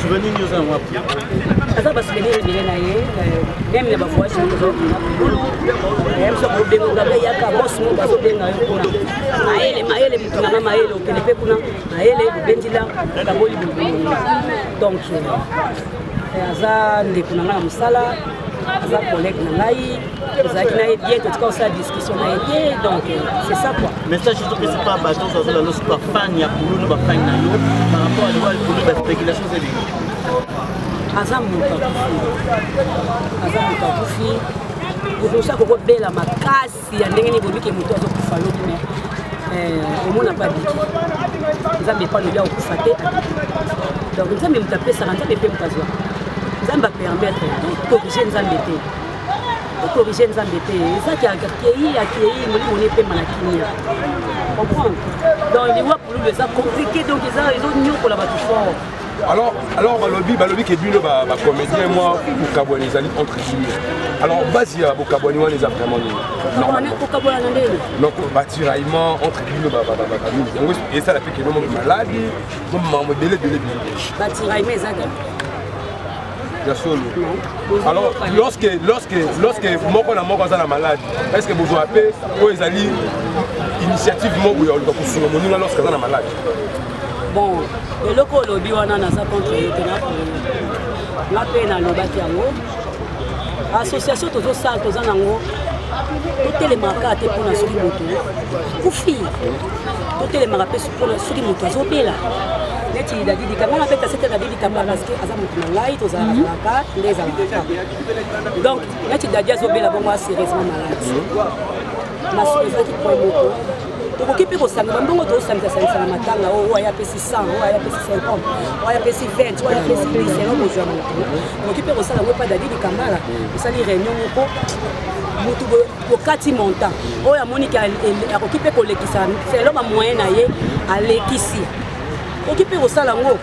Souvenir nous en moi. Ça va se lever même la voix sur les autres. Même ce problème, on a un boss, on va se lever dans le donc, discussion donc c'est ça quoi. Mais ça je trouve que c'est pas bateau, ça c'est la logique pas fan ya pour nous pas fan na yo par rapport à la spéculation c'est bien. Pour ça qu'on bela makasi ya ndenge ni bobi ke moto azo kufalo mais au monde n'a pas dit ça me pas le bien au kufaté donc ça me taper ça rentrer pe mutazwa ça va permettre de corriger nos embêtés corriger nos embêtés ça qui a accueilli on est pe malakini comprendre donc les voix pour nous ça compliqué donc ils ont mieux pour la battre fort. Alors balobi qui est bien le comédien moi pour Kabouani entre guillemets. Alors basi ya Kabouani les a vraiment donc tiraillement entre guillemets et ça la fait que nous maladie nous délai de tiraillement ça alors lorsque moko na moko za malade est-ce que vous avez les ali initiative moko ya ko sunga moninga lorsque za na malade. Bon, le local lobby wana na sa contre na pena lobaki yango association tozo sala toza nango totelemaka te mpona soki moto kufi totelemaka mpe mpona soki moto azobela neti David Kamba apeta sete David Kamba parce que aza moto na ngai tozalaka nde ezalaka donc neti Dadi azobela bongo sérieusement malade nasozaki po moko tokoki mpe kosanga bambongo tozosangisa matanga oyo aya pesi 100 oyo aya pesi 50 oyo aya pesi 20 oyo aya pesi 10 elo kozwa moto tokoki mpe kosala ngo mpa David Kambala osali réunion moko motu kokati montant oyo amoniki akoki mpe kolekisa selo bamoyen na ye alekisi tokoki mpe kosala ngo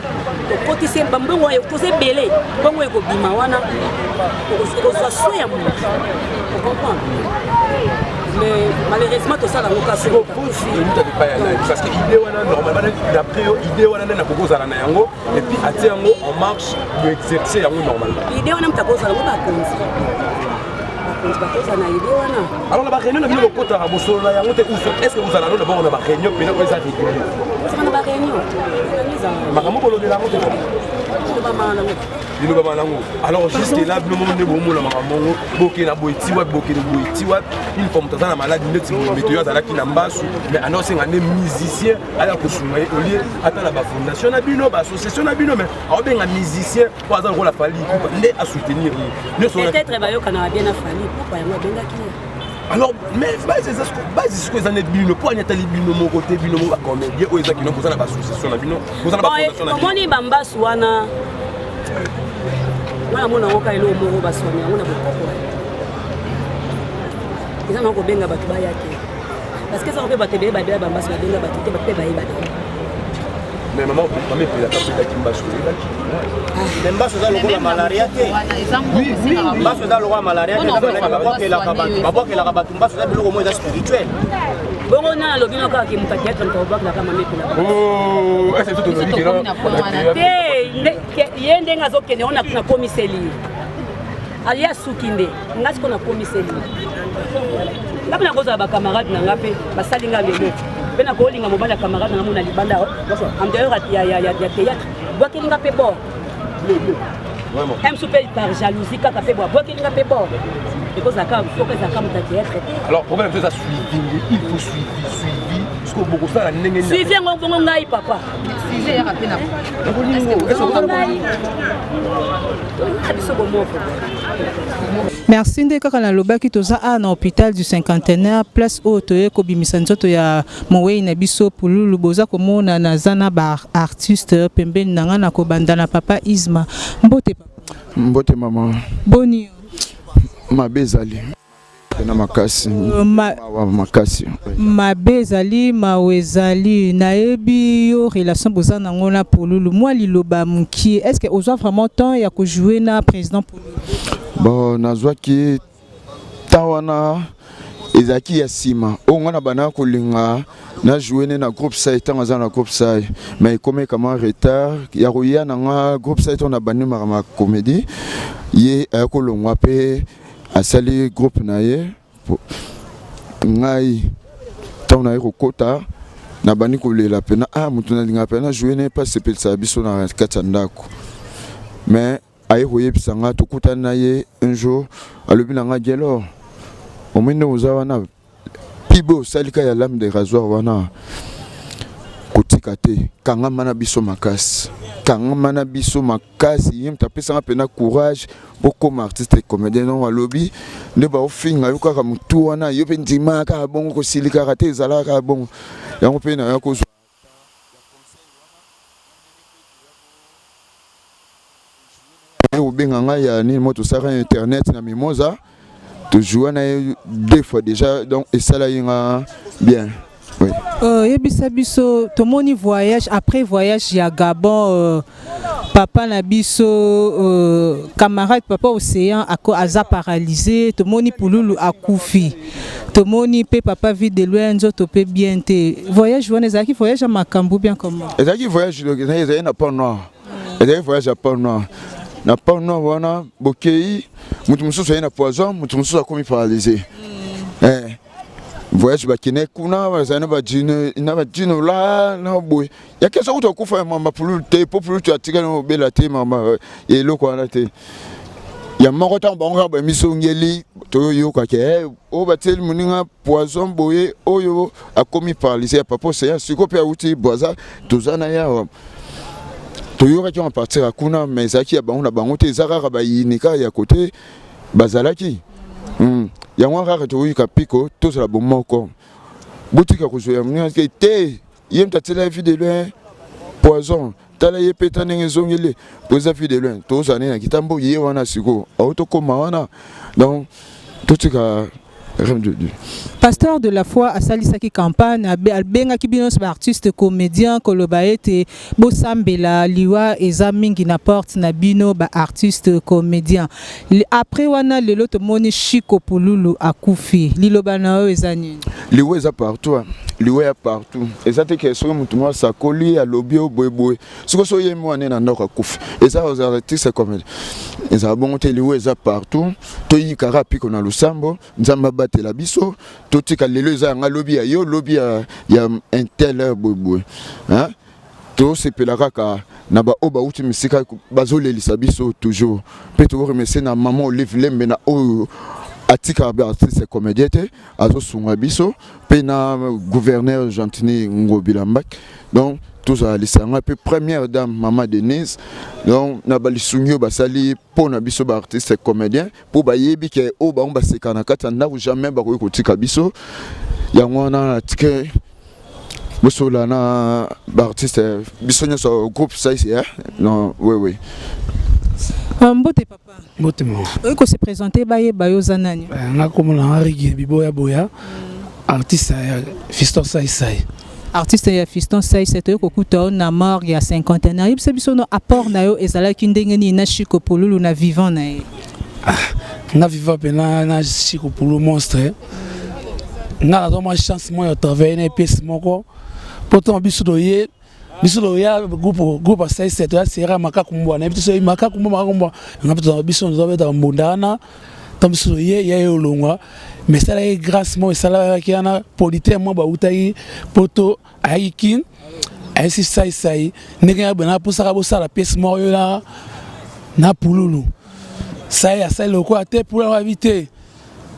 tokotisi bambongo oyo toza ebele mbongo ekobima wana ekozwa so ya motu okomprendre. Mais malheureusement tout ça dans le cas c'est parce que l'idée normalement d'après l'idée on a proposé à Nayango et puis à Tiango en marche de exercer normalement l'idée on a proposé à alors la réunion na bino kota ra bosolo na yango te est-ce que vous allez d'abord na réunion puis na ko za régulier c'est na réunion makambo bolo de la route bino baba nango alors juste là bino monde bomo la makambo boke na boitiwa une forme de na malade net météo za la ki na mbasu mais annonce ngane musicien ala ko suma au lieu atala ba fondation na bino ba association na bino mais a benga musicien pour avoir la fali ndé à soutenir peut-être ba yo kana bien na fali pourquoi yango benga ki alors mais base ce que ça n'est bino pour anyata libino mon côté bino mo comédien o ezaki no ko na ba association na bino ko na ba fondation na bino komoni bambasu wana wana mona ngoka elo moko basoni yango na bokoko ils ont benga batu ba yake parce que ça on peut battre ba bambasu ba benga batu te ba pe ba yeba mais maman peut la tapé kimbasu mais mbasu za lokola malaria te oui mbasu za lokola malaria te ba la kabatu mbasu za biloko moja spirituel bongo na lobi no ka ki mutaki ata mtobak na kama mepe la oh est-ce que tu te dis que là yende ngazo kene ona kuna komiseli alia sukinde ngasi kona komiseli ngapi na koza ba camarade na ngapi basali nga lelo pena ko linga mobala camarade na mona libanda en dehors ya théâtre bokelinga pe bon vraiment aime super par jalousie kaka pe bon bokelinga pe bon et cause ça faut que ça comme théâtre alors problème c'est ça suivi il faut suivi jusqu'au beaucoup ça la ndenge si vient on ngai papa si j'ai rappelé na merci nde kaka na lobaki toza a na hôpital du cinquantenaire place oyo toye kobimisa nzoto ya mowei na biso pululu boza komona naza na ba artiste pembeni na nga na kobanda na papa Isma mbote papa mbote mama boni mabe ezali na makasi makasi mabe ezali mawe ezali nayebi yo relation boza nango na pululu mwa liloba mokie est-ce que ozwa vraiment temps ya kojouer na président pululu bon nazwaki tawana ezaki ya sima ongo na bana kolinga na jouer na groupe sai tant aza na groupe sai mais comme comment retard ya roya na groupe sai on a bani ma comédie ye akolongwa pe asali groupe na ye ngai tant na kota na bani kolela pe na mutu na linga pe na jouer ne pas sepelsa biso na katandako mais aye koyebisanga tokutana na ye un jour alobi na nga gelo omende oza wana pibo salika ya lame de rasoir wana kotika te kanga mana biso makasi yem tapesanga pena courage pokoma artiste comédien non alobi nde ba ofinga yo kaka mutu wana yo pe ndima ka bongo kosilika te ezalaka bongo yango pe na ya ko obenga nga ya ni moto sara internet na mimosa tu joues deux fois déjà donc et ça là bien oui yebisa biso tomoni voyage après voyage ya Gabon papa na biso camarade papa océan aza paralysé tomoni pululu akufi tomoni pe papa vide de loin nzoto pe bien te voyage wana ezaki voyage à makambu bien comment ezaki voyage ezaki na pont noir ezaki voyage à pont noir na pont noir wana bokei mutu mususu aye na poison mutu mususu akomi paralysé voyage bakine kuna bazana bajine na bajino la na boy ya kesa kuto kufa mama pululu te populu tu atika no bela te mama eloko wana te ya moko ta bonga ba misongeli to yo kwa ke o batel muninga poison boye oyo akomi paralysé papa c'est siko pe uti boza tozana ya toyoka qui on partir à kuna mais ça qui a bango na bango te zaka ba yinika ya côté bazalaki ya ngwa raka to yika piko to la bomoko butika ko zoya mni ke te yem ta tela vie de loin poison tala ye petane ngezongele poza vie de loin to zane na kitambo ye wana siko auto koma wana donc tutika pasteur de la foi à Salisaki campagne albenga kibinos ba artiste comédien kolobaete bosambela liwa ezamingi na porte na bino ba artiste comédien après wana lelo to moni Chiko Pululu akufi liloba na ezani liwa eza partout liwa ya partout ezate ke so mutu mo sakoli alobi boyeboy siko so yemo ane na ndoko akufi eza aux artistes comédien eza bon te liwa eza partout to yikara piko na lusambo nzamba batela biso totika lelo eza nga lobby yo lobby ya intel boyeboy hein to sepelaka ka na ba oba uti misika bazolelisa biso toujours pe to remercier na maman Olive Lembe na o atika ba artiste comédien te azo sunga biso pe na gouverneur Gentini Ngobilambak donc tous à l'isanga peu première dame maman Denise donc na balisungyo basali pour na biso ba artiste comédien pour ba yebi ke o ba on ba sekana katanda ou jamais ba ko tika biso yango na tike bosola na ba artiste biso nyoso groupe ça ici non oui mbote papa mbote mo ko se présenter bayo zanani nga comme na rigi biboya boya artiste Fiston Sai artiste ya Fiston Sai c'est ko kuta na mort ya 50 ans yebisa biso no apport na yo ezalaki ndenge ni na Chiko Pululu na vivant na ye na vivant pe na Chiko Pululu monstre na la ma chance moi de travailler na pièce moko pourtant biso doye groupe Sai c'est sera makakumbo na biso makakumbo na biso nzobeta mbundana tambiso doye ya yolongwa mais ça là grâce moi ça là qui ana polité moi ba utayi poto aikin ainsi sai nega bana posaka bosa la pièce moi là na Pululu ça ya ça le quoi te pour la inviter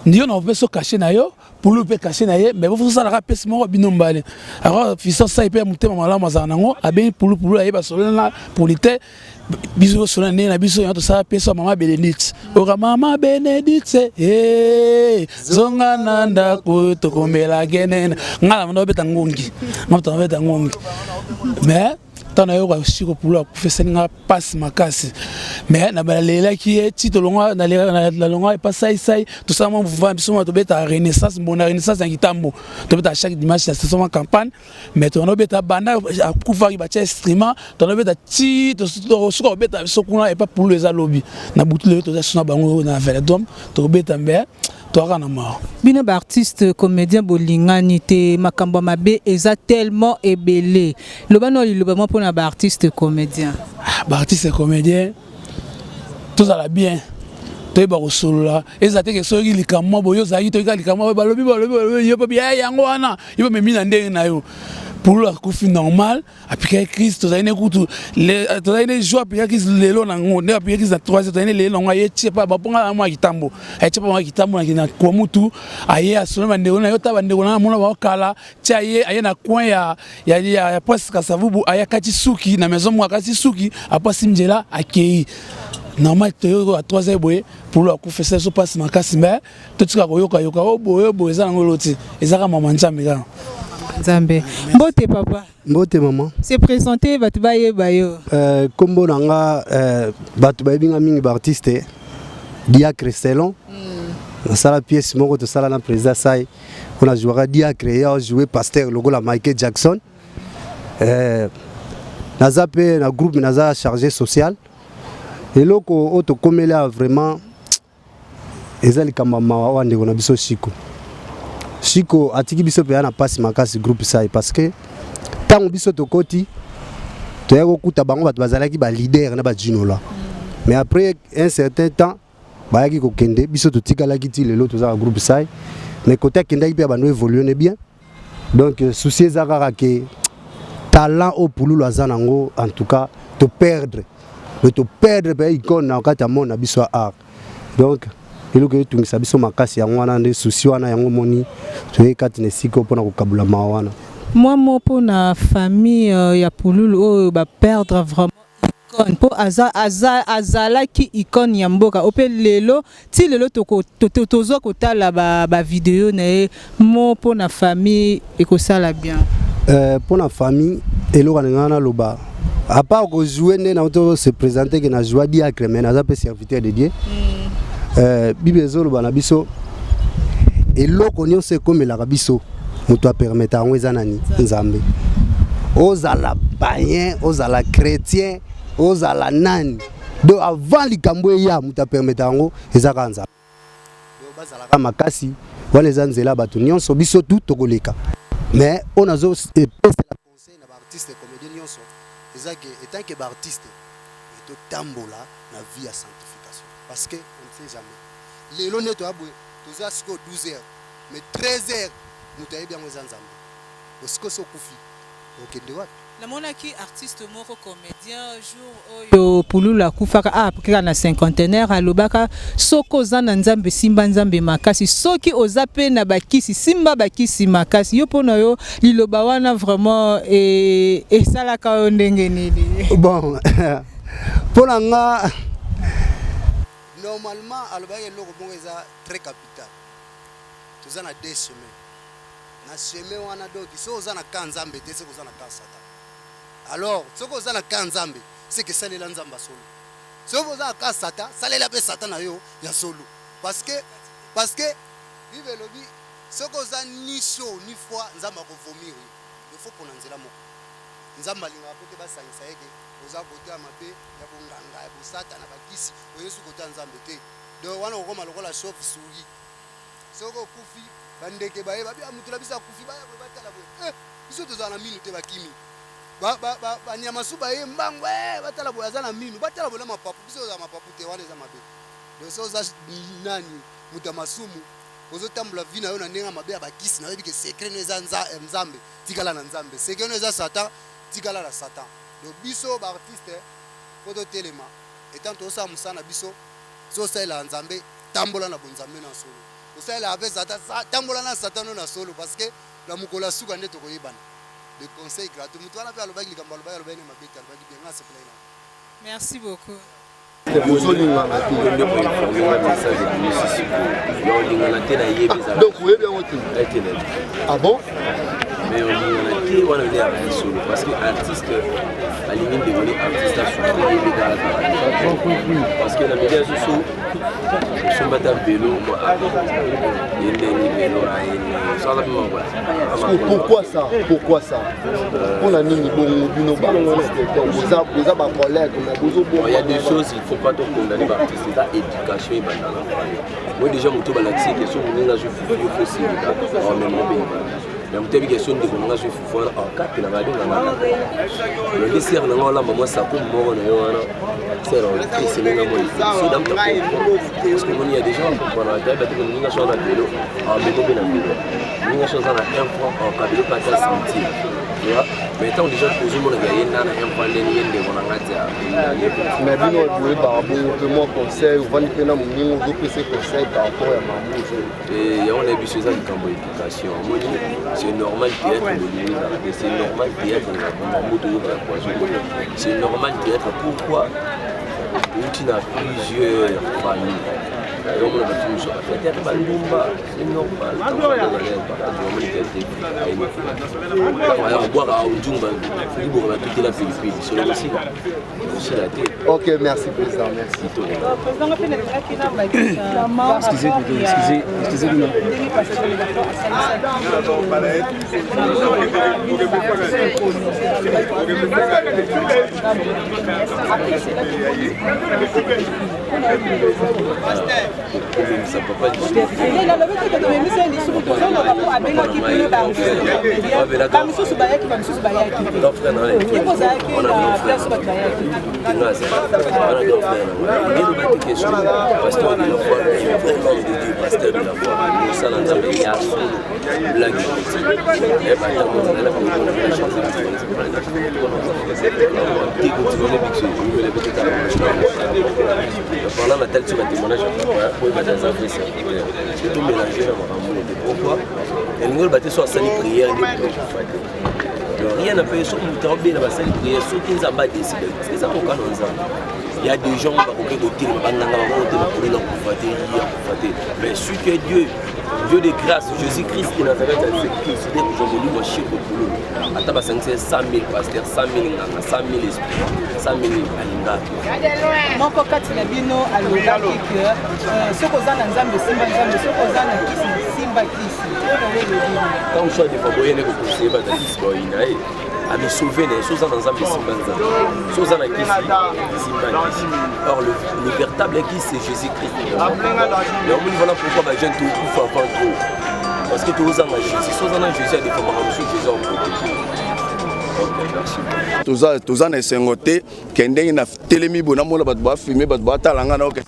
ndio na opeso caché na yo pour le pe caché na ye mais vous ça la pèse moko binombale alors fils ça il peut monter mama mazana ngo abe pour la ye ba solana pour l'été biso solana na biso ya to ça pèse mama Bénédicte ora mama Bénédicte zonga nanda ko to komela genena ngala ndo beta ngongi ngata beta ngongi mais tana yo ka siko pour la faire nga passe makasi mais na balela qui est titre longa na la longa et pas ça tout ça mon vivant biso to beta renaissance mon renaissance en kitambo to beta chaque dimanche c'est seulement campagne mais to no beta banda kufa ki ba instrument to no beta ti to so beta so kuna et pas pour les lobby na butu le to ça bango na velodrome to beta mbe to kana ma bino ba artiste comédien bolingani te makambo mabe eza tellement ebelé lobano lobamo pour ba artiste comédien artiste comédien tout ça la bien to ba ko solo la ezate ke so likamwa boyo zaki to likamwa balobi yo pa bien yango wana yo me mina ndenge na yo pour la coufi normal après Christ to zaine kutu le to zaine joie après Christ lelo na ngonde après Christ na 3 to zaine lelo nga ye tiepa ba ponga mwa kitambo ay tiepa mwa kitambo na kwa mutu aye asolo bandeko na yo ta bandeko na mona ba kala tia ye aye na coin ya poste kasavubu aya kati suki na maison mwa kati suki apa simjela akei normal to yo à 3 heures boye pour la coufi ça so passe makasi mais to tika ko yoka boye za ngoloti ezaka mama nzambe ga Nzambe. Mbote papa. Mbote maman. C'est présenté batubaye bayo. Kombo nanga batubaye binga mingi ba artiste Diacre Selon. Na sala pièce moko to sala na président sai. On a joué Diacre et a joué pasteur logo la Michael Jackson. Naza pe na groupe naza chargé social. Et loko auto komela vraiment ezali kama mawa ndeko na biso shiko. Chico atiki biso pe na passe makasi groupe sai parce que tant biso to koti to yako kuta bango bato bazalaki ba leader na ba jinola mais après un certain temps ba yaki ko kende biso to tikala ki ti lelo to za groupe sai mais côté kenda ki pe ba no évoluer bien donc souci ezaka ke talent au pululu azanango en tout cas to perdre ba icône na kata mona biso art donc il faut que tu saches biso makasi yango wana nde souci wana yango moni to ekati ne siko pona ko kabula mawana moi mo pona famille ya pululu o ba perdre vraiment icône po azala ki icône ya mboka ope lelo ti lelo tozo kotala ba vidéo na mo pona famille ekosala bien pona famille eloko ngana loba à part ko jouer ne na auto se présenter que na joie Diacre mais na za pe serviteur de Dieu bibezolo bana biso eloko nyonso comme la biso muto a permettre ngo ezanani nzambe ozala païen ozala chrétien ozala nani do avant likambo ya muto a permettre ngo ezaka nzambe do bazala ka makasi wala ezanzela bato nyonso biso tout tokoleka mais on a zo pesa la conseil na ba artiste comédien nyonso ezake etant que ba artiste to tambola na vie ya sanctification parce que on ne sait jamais les lois to abwe to za siko 12h mais 13h mutaye bien ngozanzambe osiko so kufi okende wapi la mona ki artiste moko comédien jour oyo pulula kufaka apika na cinquantenaire alobaka soko zana nzambe simba nzambe makasi soki ozape na bakisi simba bakisi makasi yo pona yo liloba wana vraiment et salaka yo ndenge nini bon pona nga normalement alobaka loko bongo eza très capital toza na deux chemins na chemin wana donc so oza na kanzambe te seko oza na kasata alors soko oza na kanzambe c'est que salela nzamba solo soko oza na kasata salela pe satan na yo ya solo parce que vive lobi soko oza ni chaud ni froid nzamba ko vomir il faut pona nzela moko nzamba linga pe basangisa yeke oza kote ya mabe ya bonganga ya bosata na bakisi oyesu kote ya nzambe te donc wana okoma lokola chauve souris soko kufi bandeke baye babia mutu la bisa kufi baye batala boye biso tozala na minu te bakimi ba nyama suba ye mbango batala boye azana minu batala boye mapapu biso za mapapu te wana za mabe donc so za nani mutu masumu ozo tambula vina yo na ndenga mabe ya bakisi na yebike secret no za nzambe tikala na nzambe secret no za satan tikala la satan donc biso ba artiste poto telema etant to sa musana biso so sa la nzambe tambola na bonzambe na solo osalela avec Satan tambola na Satan na solo parce que la mukola suka nde to koyebana le conseil gratuit mutu wana pe alobaki likambo alobaki alobaki mabeta alobaki bien nga se plaît. Merci beaucoup. Donc vous bien ah bon? Mais on dit on est à solo parce que artiste à limite de voler artiste parce que la média sous son bata vélo pourquoi ça on a mis bon il y a des choses il faut pas trop condamner par artiste c'est éducation et moi déjà mon tour balaxé question on est là je faut aussi en même mais vous avez question de comment je fais en cas que la radio le dessert là moi ça comme moi c'est le parce que il y a des gens qui vont la table de une chose à vélo en métro bien vélo une chose à 1 franc en cabine pas à sentir tu vois mais tant déjà pour tout le monde gagner dans un point de ligne de mon angata mais bino vous par rapport que moi conseil ou vendre que na mon vous PC conseil par rapport à ma et il y a on a vu ces cambo éducation c'est normal d'être le c'est normal d'être la moto de la poisson c'est normal d'être pourquoi tu n'as plusieurs familles donc on a tout ça peut-être Bandumba c'est normal on boire à Ujumba il faut toute la Philippine c'est le aussi la tête. OK merci président merci excusez-moi ça peut pas c'est tout mélangé pourquoi elle nous battait sur la salle de prière rien n'a pas sur le travail dans la salle de prière ceux qui nous ont battu c'est ça qu'on il y a des gens qui ont dit mais si tu es Dieu de grâce, Jésus-Christ qui Nazareth a décidé que aujourd'hui moi chez Kokolo. Ataba 100 000 pasteurs, 100 000 nganga, 100 000 esprits, 100 000 alinga. Mon coca tinabino à l'obaki que ce qu'on a dans Nzambe simba Nzambe, ce qu'on a na kisi simba kisi. Quand on choisit de faboyer ne conseiller pas d'aller boy nae. À me sauver les choses dans Nzambe simba Nzambe. Choses dans kisi simba kisi. Or le véritable qui c'est Jésus-Christ. Mais on voilà pourquoi les gens tout coup avant trop. Parce que tous en Jésus, ceux en Jésus a des formes de Jésus en protégé. Tous en esengote kende na telemi bona mola bat ba filmer bat ba talanga na ok.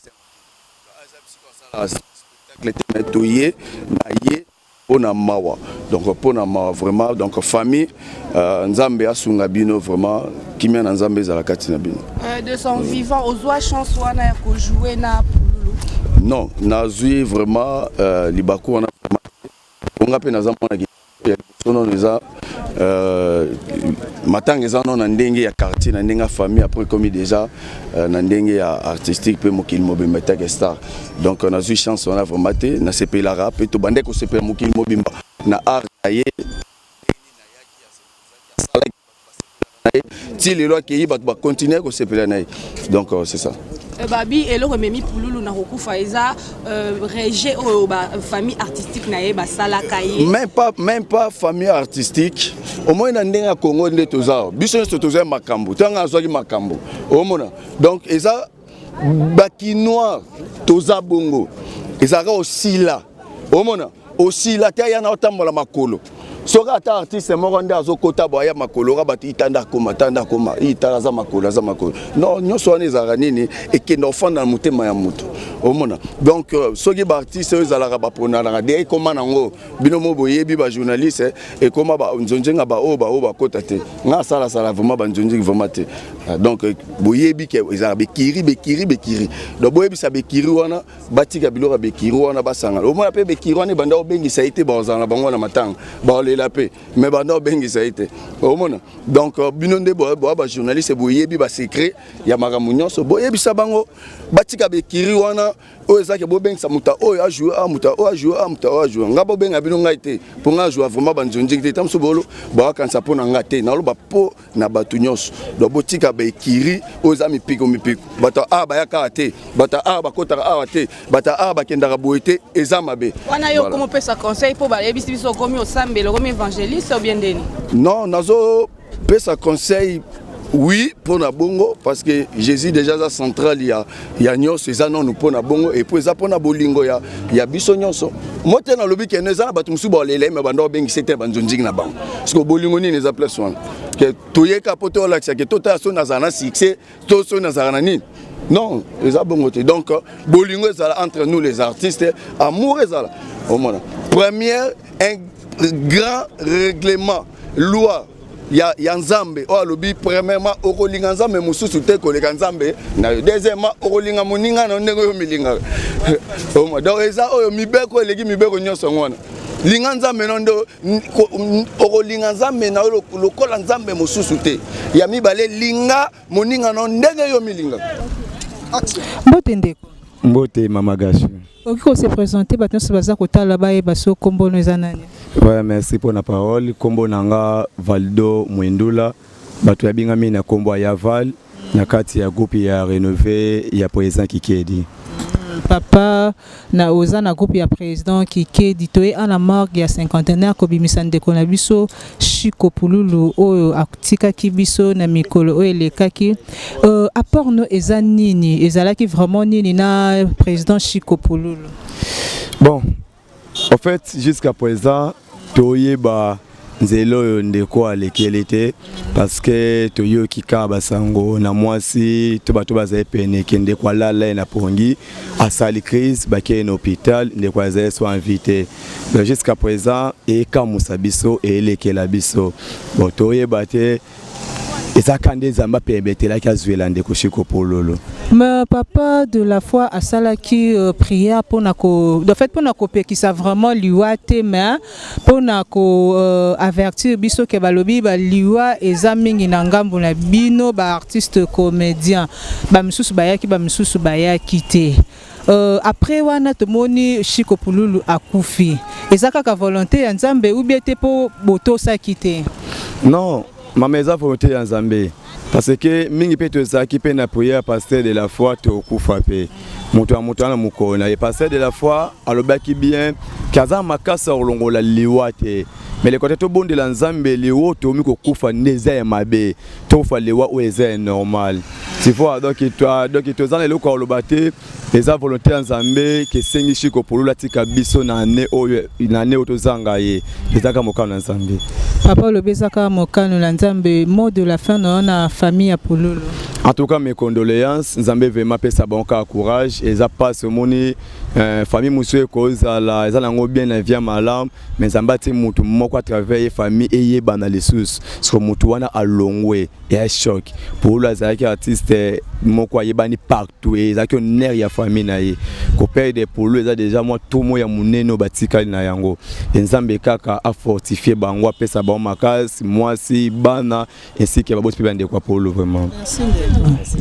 Spectacle toyé na ye pona mawa. Donc pona mawa vraiment donc famille Nzambe asunga bino vraiment kimia na Nzambe za la kati na bino. De son vivant aux chance wana ya ko jouer na non, nazui vraiment libaku on a on a pe na zamona ki sono neza matanga za non ndenge ya quartier na ndenge famille après comme déjà na ndenge ya artistique pe mokil mobimba ta star donc on a eu chance on a vraiment té na CP la rap et to bande ko CP mokil mobimba na art aye ti les lois qui va continuer ko CP la naï donc c'est ça. Babi et le rememi Pouloulou na kokufa eza régé au famille artistique naé ba salakaye même pas famille artistique au moins na ndenga Congo ndé toza biso toza makambo tanga azwaki makambo omona donc eza bakinois toza bongo ezaka aussi là omona aussi là ta yana otambola makolo soka ata artiste moko nde azokota boya makolo ba tanda koma itaraza makolo za makolo non nyonso wana ezalaka nini ekenda ofanda na motema ya moto omona donc soki ba artiste ezalaka baponana de ekoma nango bino mo boyebi ba journaliste ekoma ba nzonjenga ba oba kota te nga sala vraiment ba nzonjenga vraiment te donc boyebi ke ezala bekiri donc boyebi sa bekiri wana batika biloko bekiri wana basanga omona pe bekiri wana banda obengisa ite bazana bango na matanga ba lela pe mais banda obengisa ite omona donc bino nde ba journaliste boyebi ba secret ya makambo nyonso boyebi sa bango batika bekiri wana oyo ezaki bobengisa muta oyo a jouer muta oyo nga bobenga bino ngai te pour nga jouer vraiment banzonjiki te tamso bolo ba kansa pona nga te na loba po na batu nyonso do botika bekiri oyo za mipiko bata bayaka te bata bakotaka te bata bakendaka boete eza mabe wana yo komo pesa conseil po ba yebisi biso komi osambelo komi évangéliste ou bien deni non nazo pesa conseil. Oui, pour na bongo, parce que Jésus déjà est central, il y a nyos, c'est ça non nous pour na bongo, et pour ça pour na bolingo, il y a biso nyonso. Moi t'es dans le but qu'il y a ça, batum suba lele, mais bando bengi c'était banjonjing na bang. Parce que bolingo ni les appels soin. Que toye kapoto la que tota son nazana succès, to son nazana ni. Non, les abongoté. Donc bolingo est entre nous les artistes, amour est là. Au moins. Première, un grand règlement, loi. Ya nzambe o alobi premièrement okolinga nzambe mususu te koleka nzambe na deuxièmement okolinga moninga na ndenge yo milinga o donc eza oyo mibeko eleki mibeko nyonso ngwana linga nzambe nondo okolinga nzambe na lokola nzambe mususu te ya mibale linga moninga na ndenge yo milinga mbote ndeko mbote mama Gashi okiko se présenter bato se baza kotala baye baso kombo no ezanani. Ouais, merci pour la parole. Kombo nanga Valdo Mwendula. Bato ya binga mina kombo ya Val. Na kati ya groupe ya rénové ya président Kikedi. Papa na oza na groupe ya président Kikedi toye ana morgue ya cinquantenaire ko bimisa ndeko na biso Chiko Pululu oyo akutika ki biso na mikolo oyo lekaki apport no eza nini ezalaki vraiment nini na président Chiko Pululu. Bon, en fait jusqu'à présent toyeba nzelo ndeko alekelete parce que toyo kika basango na mwasi to bato bazaye pene kende kwa lala na pongi asali crise bake na hôpital ndeko azaye so invité mais jusqu'à présent et kamusa biso et lekela biso bon toyeba te eza kande zamba pembetela kazuela ndeko Chiko Pululu. Mais papa de la foi à salaki prière pour nako de fait pour nako pekisa vraiment liwa te mais pour nako avertir biso ke balobi ba liwa eza mingi na ngambo na bino ba artiste comédien ba misusu bayaki te. Après wana tomoni Chiko Pululu akufi ezaka ka volonté ya Nzambe ou bien te po boto sakite. Non, ma maison volonté ya Nzambe. Parce que mingi peto zaki pe na prière pasteur de la foi to kufa pe moto na mukona et pasteur de la foi alobaki bien kaza makasa olongola liwate mais le côté to bon de la Nzambe liwo to mi ko kufa neza ya mabe to fa liwa o eza normal tu vois donc to zana le ko olobate eza volonté ya Nzambe ke sengi Chiko Pululu tika biso na ne oyo na ne to zanga ye ezaka mokano na Nzambe. Papa lobezaka mokano na Nzambe mot de la fin na famille à Pululu. En tout cas mes condoléances Nzambe vraiment pesa bonka courage et ça passe moni famille musué cause la eza ngo bien na via malam mais Nzambe ti mutu moko à travers famille et bana les sous ce mutu wana alongwe et choc pour la zaki artiste moko yebani partout et zaki nerf ya famille na ye ko perdre Pululu eza déjà moi tout mo ya muneno batika na yango Nzambe kaka a fortifier bango pesa ba makasi moi si bana ainsi que babos pe bande kwa Pululu vraiment. Merci.